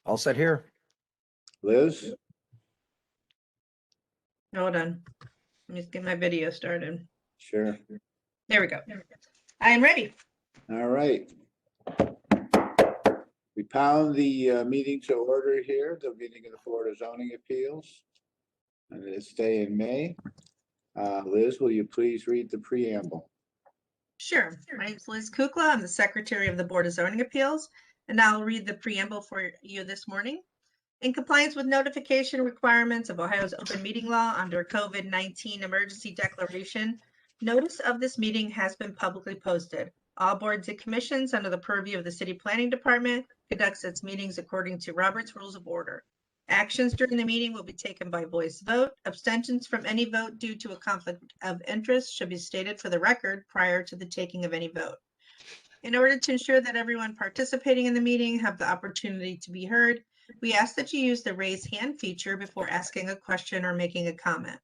All set here. Liz? Hold on. Let me just get my video started. Sure. There we go. I am ready. All right. We pound the meeting to order here, the meeting of the Board of Zoning Appeals. And this day in May. Liz, will you please read the preamble? Sure. My name is Liz Kukla. I'm the Secretary of the Board of Zoning Appeals, and I'll read the preamble for you this morning. In compliance with notification requirements of Ohio's open meeting law under COVID-19 emergency declaration, notice of this meeting has been publicly posted. All boards and commissions under the purview of the City Planning Department conducts its meetings according to Robert's Rules of Order. Actions during the meeting will be taken by voice vote. Abstentions from any vote due to a conflict of interest should be stated for the record prior to the taking of any vote. In order to ensure that everyone participating in the meeting have the opportunity to be heard, we ask that you use the raise hand feature before asking a question or making a comment.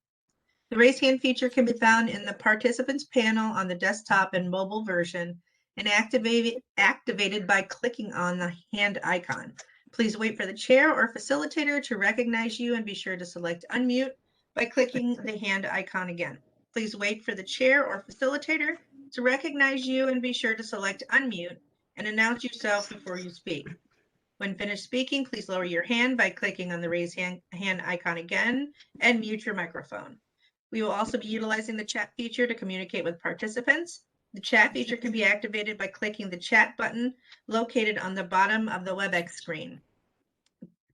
The raise hand feature can be found in the participants panel on the desktop and mobile version and activated by clicking on the hand icon. Please wait for the chair or facilitator to recognize you and be sure to select unmute by clicking the hand icon again. Please wait for the chair or facilitator to recognize you and be sure to select unmute and announce yourself before you speak. When finished speaking, please lower your hand by clicking on the raise hand icon again and mute your microphone. We will also be utilizing the chat feature to communicate with participants. The chat feature can be activated by clicking the chat button located on the bottom of the WebEx screen.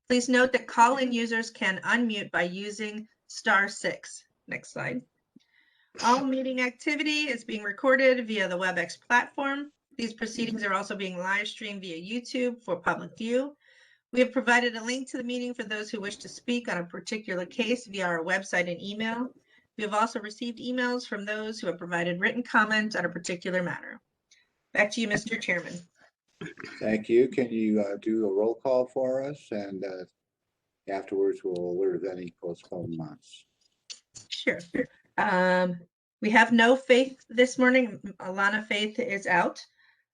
Please note that call-in users can unmute by using *6. Next slide. All meeting activity is being recorded via the WebEx platform. These proceedings are also being live streamed via YouTube for public view. We have provided a link to the meeting for those who wish to speak on a particular case via our website and email. We have also received emails from those who have provided written comments on a particular matter. Back to you, Mr. Chairman. Thank you. Can you do a roll call for us? And afterwards, we'll alert any postponements. Sure. We have no Faith this morning. Alana Faith is out.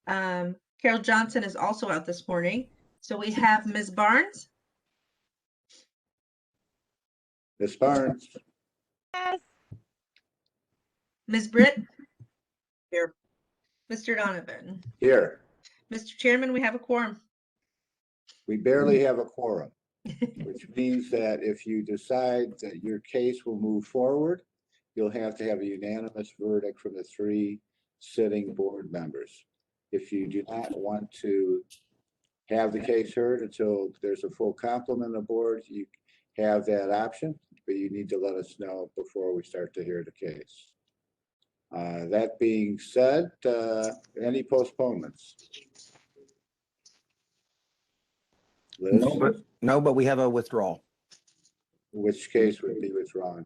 Carol Johnson is also out this morning. So we have Ms. Barnes. Ms. Barnes? Yes. Ms. Britt? Here. Mr. Donovan? Here. Mr. Chairman, we have a quorum. We barely have a quorum, which means that if you decide that your case will move forward, you'll have to have a unanimous verdict from the 3 sitting board members. If you do not want to have the case heard until there's a full complement of board, you have that option, but you need to let us know before we start to hear the case. That being said, any postponements? Liz? No, but we have a withdrawal. Which case would be withdrawn?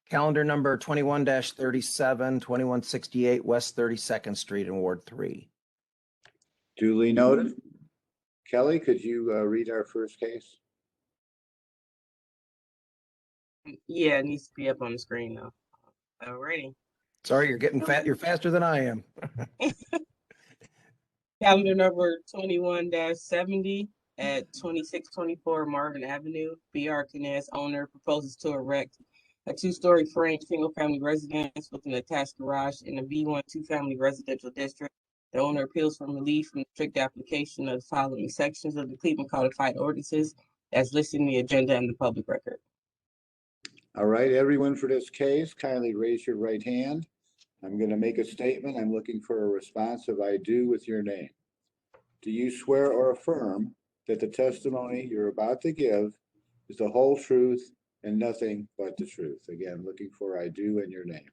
Calendar number 21-37, 2168 West 32nd Street in Ward 3. Duly noted. Kelly, could you read our first case? Yeah, it needs to be up on the screen though. Alrighty. Sorry, you're getting fat. You're faster than I am. Calendar number 21-70 at 2624 Marvin Avenue. B.R. Kness owner proposes to erect a 2-story frame single-family residence with an attached garage in the B1 2-family residential district. The owner appeals for relief from the strict application of the following sections of the Cleveland Codified Ordinances as listed in the agenda and the public record. All right, everyone, for this case, kindly raise your right hand. I'm going to make a statement. I'm looking for a response of I do with your name. Do you swear or affirm that the testimony you're about to give is the whole truth and nothing but the truth? Again, looking for I do in your name.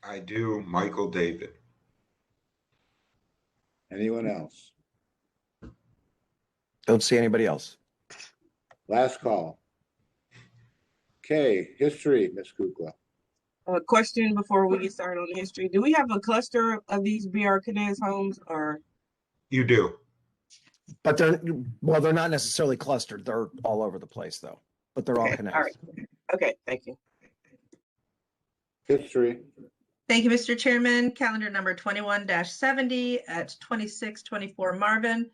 I do, Michael David. Anyone else? Don't see anybody else. Last call. Okay, history, Ms. Kukla. A question before we get started on the history. Do we have a cluster of these B.R. Kness homes or? You do. But they're not necessarily clustered. They're all over the place though, but they're all Okay, connected. all right. Okay, thank you. History. Thank you, Mr. Chairman. Calendar number 21-70 at 2624 Marvin.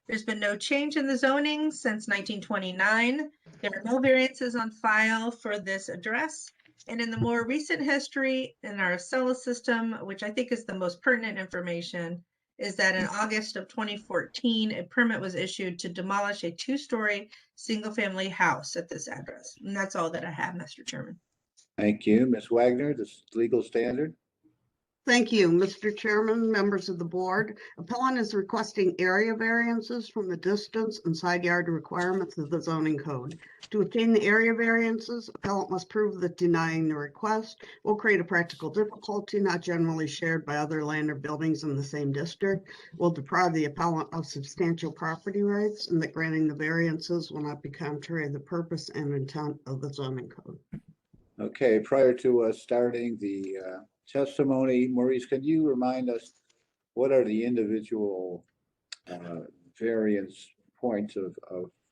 There's been no change in the zoning since 1929. There are no variances on file for this address. And in the more recent history in our Acela system, which I think is the most pertinent information, is that in August of 2014, a permit was issued to demolish a two-story single-family house at this address. And that's all that I have, Mr. Chairman. Thank you. Ms. Wagner, the legal standard. Thank you, Mr. Chairman, members of the board. Appellant is requesting area variances from the distance and side yard requirements of the zoning code. To obtain the area variances, appellant must prove that denying the request will create a practical difficulty not generally shared by other land or buildings in the same district, will deprive the appellant of substantial property rights, and that granting the variances will not be contrary to the purpose and intent of the zoning code. Okay, prior to us starting the testimony, Maurice, can you remind us what are the individual variance points of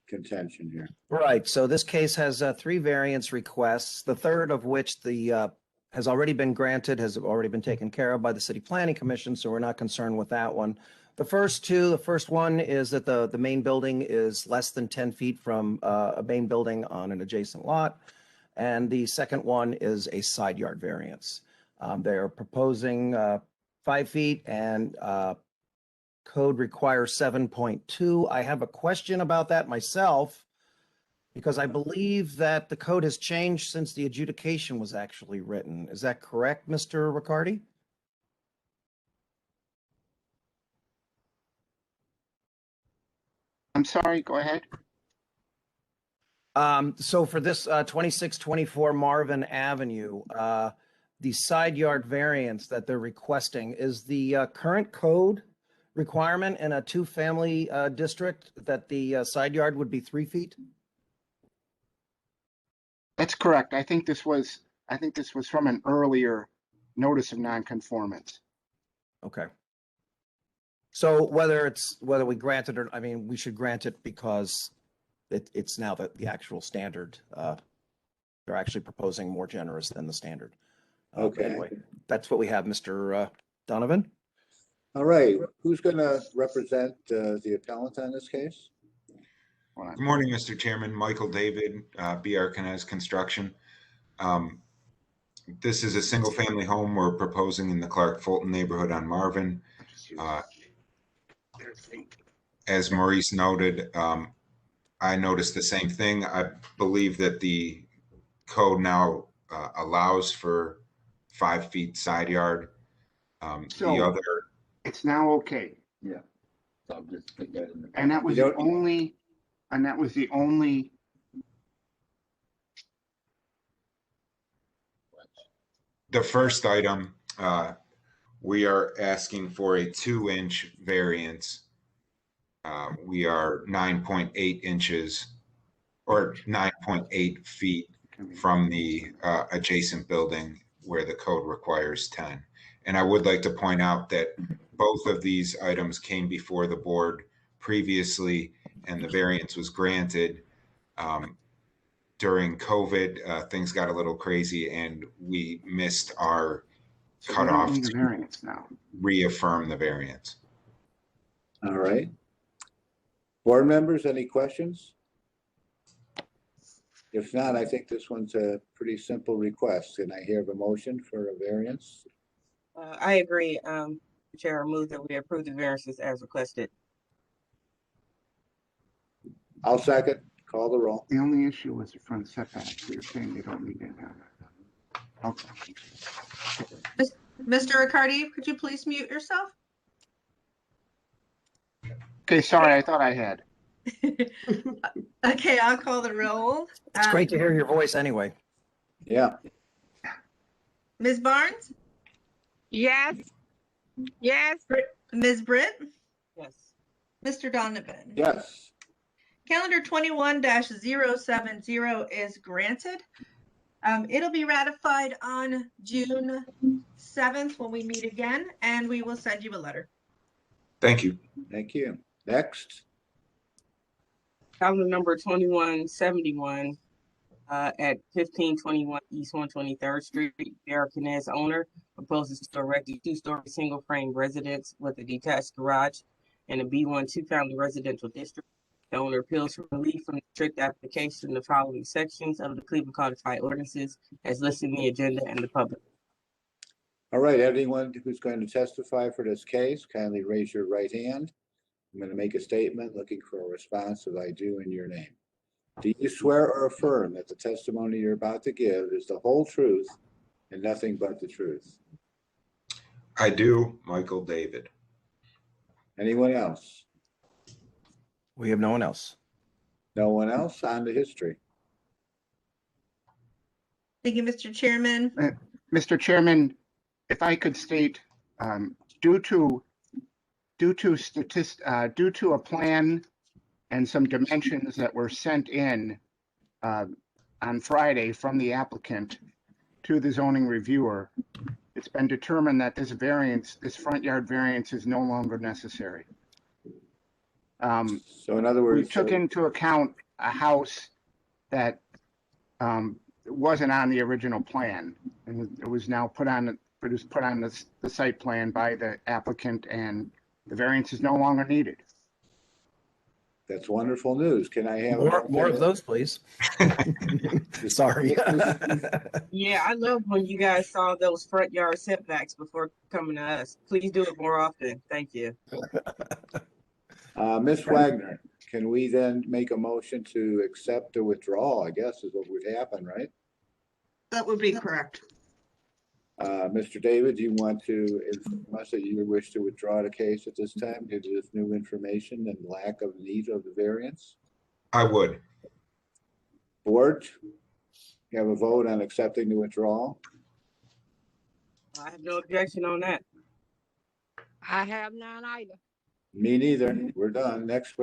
contention here? Right, so this case has 3 variance requests, the third of which has already been granted, has already been taken care of by the City Planning Commission, so we're not concerned with that one. The first one is that the main building is less than 10 feet from a main building on an adjacent lot. And the second one is a side yard variance. They're proposing 5 feet and code requires 7.2. I have a question about that myself because I believe that the code has changed since the adjudication was actually written. Is that correct, Mr. Riccardi? I'm sorry, go ahead. So for this 2624 Marvin Avenue, the side yard variance that they're requesting, is the current code requirement in a 2-family district that the side yard would be 3 feet? That's correct. I think this was from an earlier notice of nonconformance. Okay. So whether we grant it or, I mean, we should grant it because it's now the actual standard. They're actually proposing more generous than the standard. Okay. Anyway, that's what we have, Mr. Donovan. All right, who's going to represent the appellant on this case? Good morning, Mr. Chairman. Michael David, B.R. Knez Construction. This is a single-family home we're proposing in the Clark Fulton neighborhood on Marvin. As Maurice noted, I noticed the same thing. I believe that the code now allows for 5 feet side yard. So it's now okay. Yeah. So I'll just put that in the. And that was the only, The first item, we are asking for a 2-inch variance. We are 9.8 inches or 9.8 feet from the adjacent building where the code requires 10. And I would like to point out that both of these items came before the board previously, and the variance was granted. During COVID, things got a little crazy and we missed our cutoff the to variance now. reaffirm the variance. All right. Board members, any questions? If not, I think this one's a pretty simple request. Can I hear the motion for a variance? I agree. Chair, I move that we approve the variances as requested. I'll second. Call the roll. The only issue was the front setbacks. You're saying they don't need it now. Okay. Mr. Riccardi, could you please mute yourself? Okay, sorry, I thought I had. Okay, I'll call the roll. It's great to hear your voice anyway. Yeah. Ms. Barnes? Yes. Yes. Ms. Britt? Yes. Mr. Donovan? Yes. Calendar 21-070 is granted. It'll be ratified on June 7th when we meet again, and we will send you a letter. Thank you. Thank you. Next. Calendar number 2171 at 1521 East 123rd Street. B.R. Knez, owner, proposes to erect a 2-story single-frame residence with a detached garage in a B1 two-family residential district. The owner appeals for relief from the strict application of the following sections of the Cleveland Codified Ordinances as listed in the agenda and the public. All right, anyone who's going to testify for this case, kindly raise your right hand. I'm going to make a statement looking for a response of I do in your name. Do you swear or affirm that the testimony you're about to give is the whole truth and nothing but the truth? I do, Michael David. Anyone else? We have no one else. No one else? On to history. Thank you, Mr. Chairman. Mr. Chairman, if I could state, due to a plan and some dimensions that were sent in on Friday from the applicant to the zoning reviewer, it's been determined that this front yard variance is no longer necessary. So in other We words, took into account a house that wasn't on the original plan, and it was now put on the site plan by the applicant, and the variance is no longer needed. that's wonderful news. Can I have More of those, please. Sorry. Yeah, I love when you guys saw those front yard setbacks before coming to us. Please do it more often. Thank you. Ms. Wagner, can we then make a motion to accept the withdrawal, I guess is what would happen, right? That would be correct. Mr. David, do you want to inform us that you wish to withdraw the case at this time due to this new information and lack of need of the variance? I would. Board, you have a vote on accepting the withdrawal? I have no objection on that. I have none either. Me neither. We're done. Next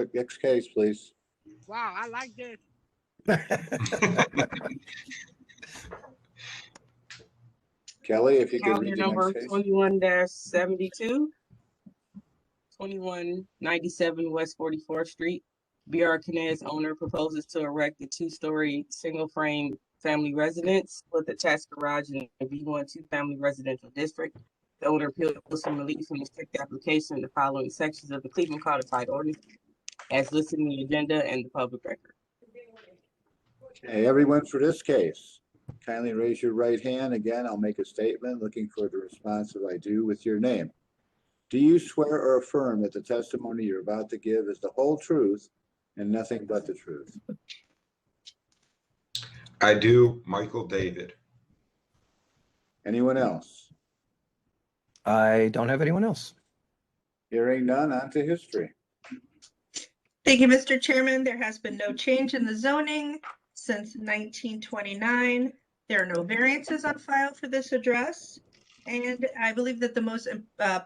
case, please. Wow, I like this. Kelly, if you could Calendar read the number next case. 21-72, 2197 West 44th Street. B.R. Knez, owner, proposes to erect a two-story single-frame family residence with attached garage in a B1 two-family residential district. The owner appeals for relief from the strict application of the following sections of the Cleveland Codified Ordinance as listed in the agenda and the public record. Okay, everyone for this case, kindly raise your right hand. Again, I'll make a statement looking for the response of I do with your name. Do you swear or affirm that the testimony you're about to give is the whole truth and nothing but the truth? I do, Michael David. Anyone else? I don't have anyone else. Hearing none, on to history. Thank you, Mr. Chairman. There has been no change in the zoning since 1929. There are no variances on file for this address. And I believe that the most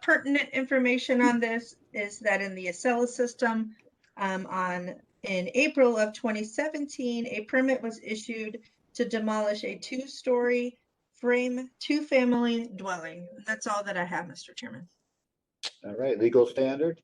pertinent information on this is that in the Acela system in April of 2017, a permit was issued to demolish a two-story frame two-family dwelling. That's all that I have, Mr. Chairman. All right, legal standard.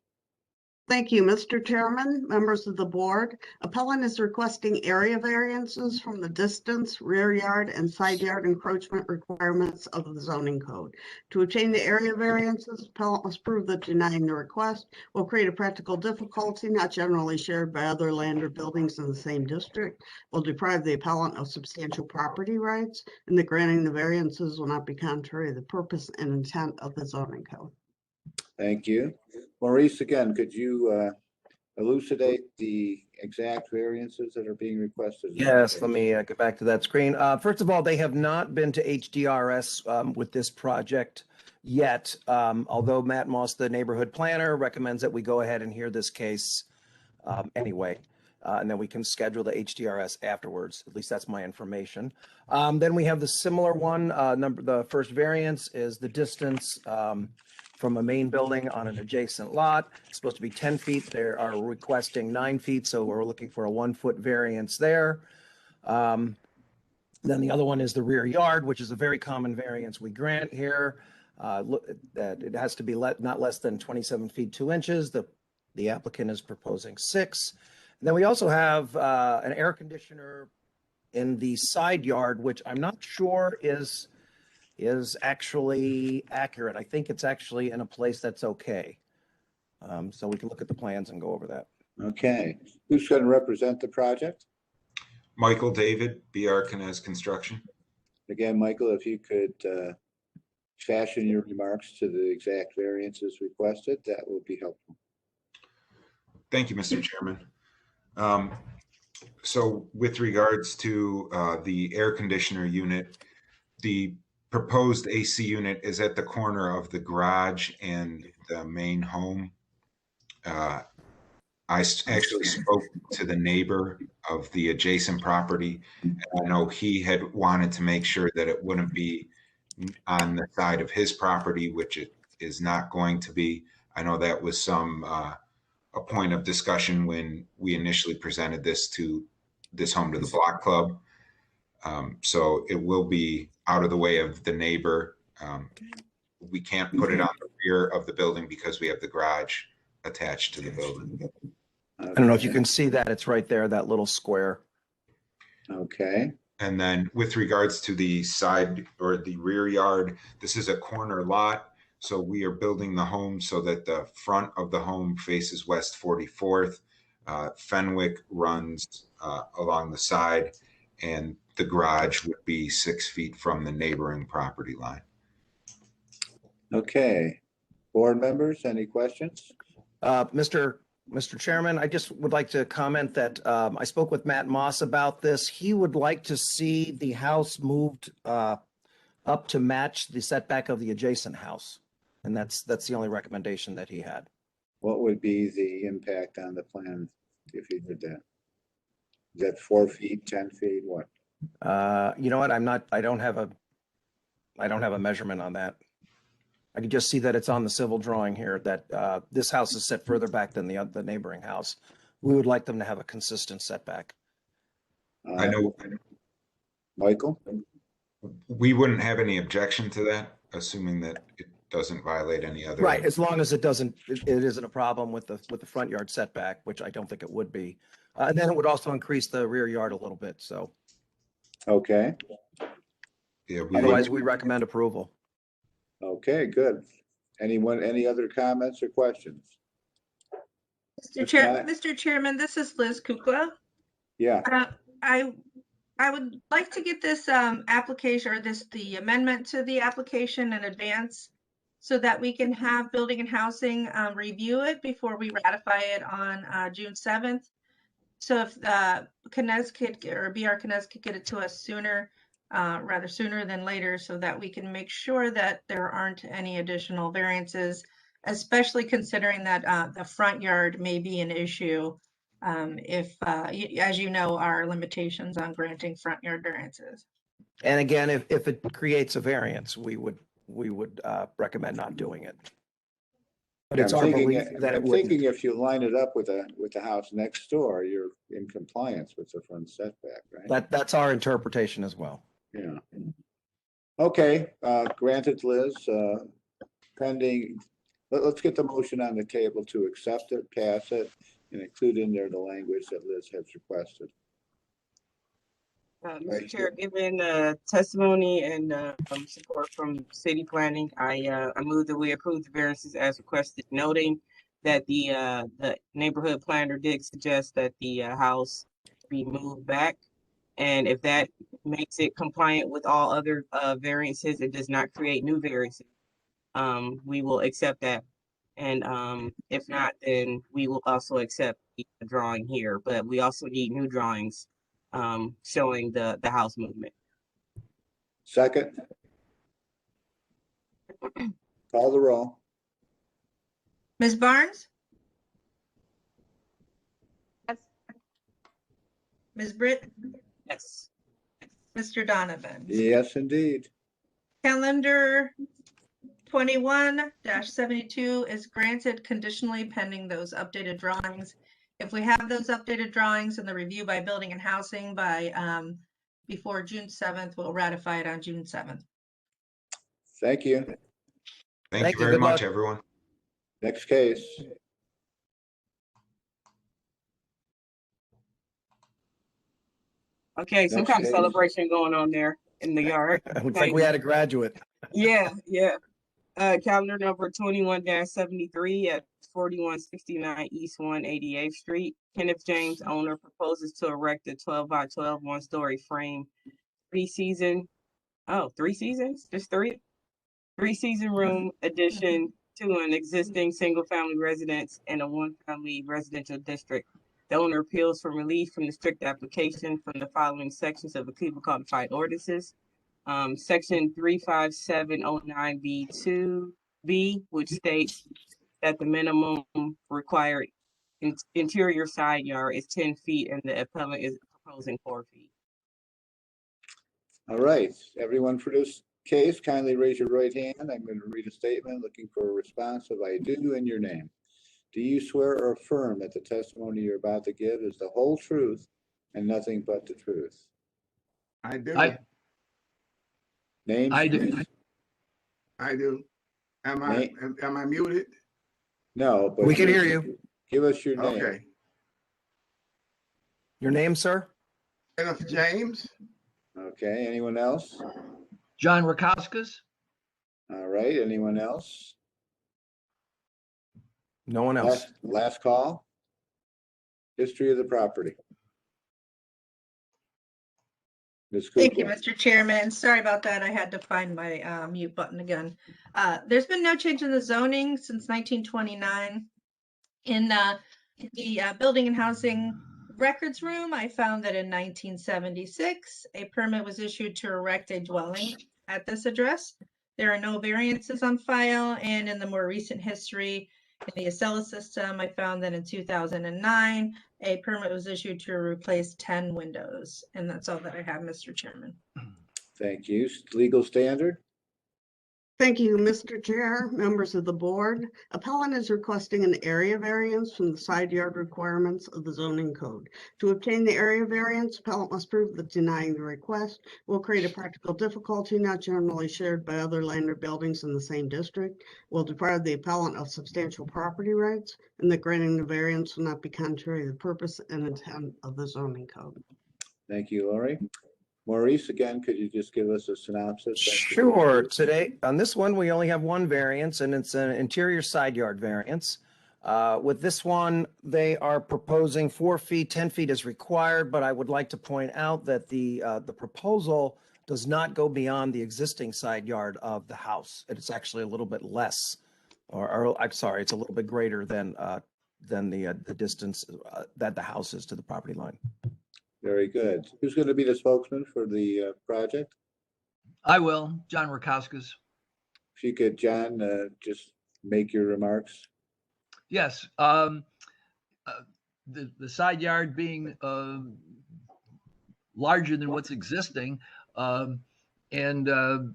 Thank you, Mr. Chairman, members of the board. Appellant is requesting area variances from the distance, rear yard, and side yard encroachment requirements of the zoning code. To obtain the area variances, appellant must prove that denying the request will create a practical difficulty not generally shared by other land or buildings in the same district, will deprive the appellant of substantial property rights, and that granting the variances will not be contrary to the purpose and intent of the zoning code. Thank you. Maurice, again, could you elucidate the exact variances that are being requested? Yes, let me get back to that screen. First of all, they have not been to HDRS with this project yet, although Matt Moss, the neighborhood planner, recommends that we go ahead and hear this case anyway, and then we can schedule the HDRS afterwards. At least that's my information. Then we have the similar one. The first variance is the distance from a main building on an adjacent lot. It's supposed to be 10 feet. They are requesting 9 feet, so we're looking for a 1-foot variance there. Then the other one is the rear yard, which is a very common variance we grant here. That it has to be not less than 27 feet 2 inches. The applicant is proposing 6. And then we also have an air conditioner in the side yard, which I'm not sure is actually accurate. I think it's actually in a place that's okay. So we can look at the plans and go over that. Okay, who's going to represent the project? Michael David, BR Knez Construction. Again, Michael, if you could fashion your remarks to the exact variances requested, that would be helpful. Thank you, Mr. Chairman. So with regards to the air conditioner unit, the proposed AC unit is at the corner of the garage and the main home. Actually spoke to the neighbor of the adjacent property. And I know he had wanted to make sure that it wouldn't be on the side of his property, which it is not going to be. I know that was a point of discussion when we initially presented this home to the block club. So it will be out of the way of the neighbor. We can't put it on the rear of the building because we have the garage attached to the building. I don't know if you can see that. It's right there, that little square. Okay, And then with regards to the side or the rear yard, this is a corner lot. So we are building the home so that the front of the home faces West 44th. Fenwick runs along the side, and the garage would be 6 feet from the neighboring property line. okay. Board members, any questions? Mr. Chairman, I just would like to comment that I spoke with Matt Moss about this. He would like to see the house moved up to match the setback of the adjacent house. And that's the only recommendation that he had. What would be the impact on the plan if you did that? Is that 4 feet, 10 feet, what? You know what? I don't have a measurement on that. I can just see that it's on the civil drawing here that this house is set further back than the neighboring house. We would like them to have a consistent setback. I know Michael? we wouldn't have any objection to that, assuming that it doesn't violate any other. Right, as long as it isn't a problem with the front yard setback, which I don't think it would be. And then it would also increase the rear yard a little bit, so Okay, Yeah, we otherwise would, we recommend approval. okay, good. Anyone, any other comments or questions? Mr. Chairman, this is Liz Kukla. Yeah, I would like to get this application or the amendment to the application in advance so that we can have Building and Housing review it before we ratify it on June 7th. So if Connecticut or BR Connecticut could get it to us sooner, rather sooner than later, so that we can make sure that there aren't any additional variances, especially considering that the front yard may be an issue. If, as you know, our limitations on granting front yard variances. And again, if it creates a variance, we would recommend not doing it. But it's our belief that it I'm thinking wouldn't. if you line it up with the house next door, you're in compliance with the front setback, right? That's our interpretation as well. Yeah. Okay, granted, Liz, pending, let's get the motion on the table to accept it, pass it, and include in there the language that Liz has requested. Mr. Chair, given testimony and support from city planning, I move that we approve the variances as requested, noting that the neighborhood planner did suggest that the house be moved back. And if that makes it compliant with all other variances, it does not create new variances, we will accept that. And if not, then we will also accept the drawing here, but we also need new drawings showing the house movement. Second. Call the roll. Ms. Barnes? Yes. Ms. Britt? Yes. Mr. Donovan? Yes, indeed. Calendar 21-72 is granted conditionally pending those updated drawings. If we have those updated drawings and the review by Building and Housing by before June 7th, we'll ratify it on June 7th. Thank you. Thank you very Good much, luck. everyone. Next case. Okay, some Next kind of case. celebration going on there in the yard. It looks like we had a graduate. Yeah, yeah. Calendar number 21-73 at 4169 East 188th Street. Kenneth James, owner, proposes to erect a 12 by 12 one-story frame, three seasons? Just three? Three-season room addition to an existing single-family residence and a one-family residential district. The owner appeals for relief from the strict application from the following sections of the Cleveland Codified Ordinances. Section 35709B2B, which states that the minimum required interior side yard is 10 feet and the appellant is proposing 4 feet. All right, everyone for this case, kindly raise your right hand. I'm going to read a statement looking for a response of I do in your name. Do you swear or affirm that the testimony you're about to give is the whole truth and nothing but the truth? I do. Names, I do. please. I do. Am I muted? No, but We can hear you. Give us your name. Okay. Your name, sir? Kenneth James. Okay, anyone else? John Rakauskas. All right, anyone else? No one else. Last call. History of the property. Ms. Thank you, Kukla. Mr. Chairman. Sorry about that. I had to find my mute button again. There's been no change in the zoning since 1929. In the Building and Housing Records Room, I found that in 1976, a permit was issued to erect a dwelling at this address. There are no variances on file, and in the more recent history in the Acela system, I found that in 2009, a permit was issued to replace 10 windows. And that's all that I have, Mr. Chairman. Thank you. Legal standard. Thank you, Mr. Chair, members of the board. Appellant is requesting an area variance from the side yard requirements of the zoning code. To obtain the area variance, appellant must prove that denying the request will create a practical difficulty not generally shared by other land or buildings in the same district, will deprive the appellant of substantial property rights, and that granting the variance will not be contrary to the purpose and intent of the zoning code. Thank you, Lori. Maurice, again, could you just give us a synopsis? Sure. Today, on this one, we only have one variance, and it's an interior side yard variance. With this one, they are proposing 4 feet, 10 feet is required, but I would like to point out that the proposal does not go beyond the existing side yard of the house. It's actually a little bit less, or I'm sorry, it's a little bit greater than the distance that the house is to the property line. Very good. Who's going to be the spokesman for the project? I will, John Rakauskas. If you could, John, just make your remarks. Yes, the side yard being larger than what's existing, and you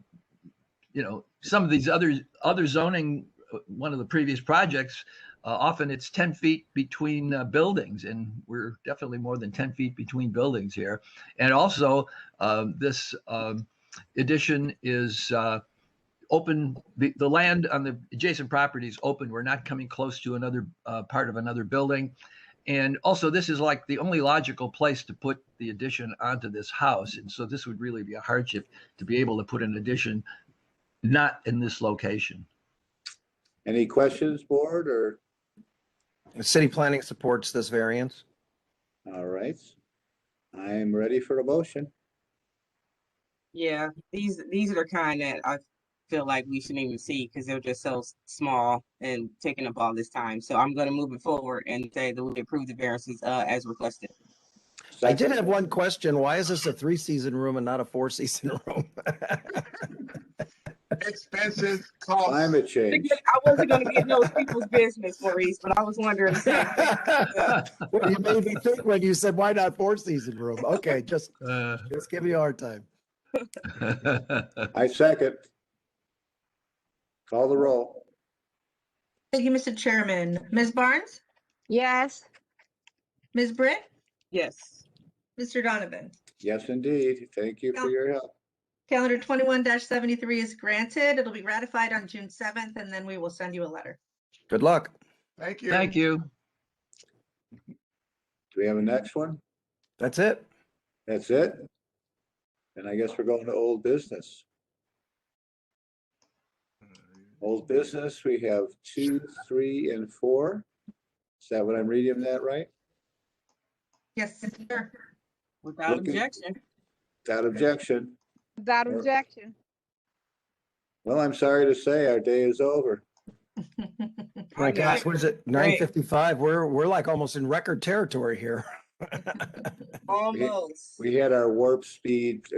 know, some of these other zoning, one of the previous projects, often it's 10 feet between buildings, and we're definitely more than 10 feet between buildings here. And also, this addition is open. The land on the adjacent property is open. We're not coming close to another part of another building. And also, this is like the only logical place to put the addition onto this house. And so this would really be a hardship to be able to put an addition not in this location. Any questions, board, or? The city planning supports this variance. All right. I am ready for a motion. Yeah, these are the kind that I feel like we shouldn't even see because they're just so small and taking up all this time. So I'm going to move it forward and say that we approve the variances as requested. I did have one question. Why is this a 3-season room and not a 4-season room? Expensive costs. Climate change. I wasn't going to get in those people's business, Maurice, but I was wondering the same thing. Well, you made me think when you said, why not 4-season room? Okay, just give me a hard time. I second. Call the roll. Thank you, Mr. Chairman. Ms. Barnes? Yes. Ms. Britt? Yes. Mr. Donovan? Yes, indeed. Thank you for your help. Calendar 21-73 is granted. It'll be ratified on June 7th, and then we will send you a letter. Good luck. Thank you. Thank you. Do we have a next one? That's it. That's it? And I guess we're going to old business. Old business, we have 2, 3, and 4. Is that what I'm reading that right? Yes, sir. Without Looking- objection. Without objection. Without Or- objection. Well, I'm sorry to say our day is over. My I gosh, got what is it? Great. 9:55? We're like almost in record territory here. Almost. We had our warp speed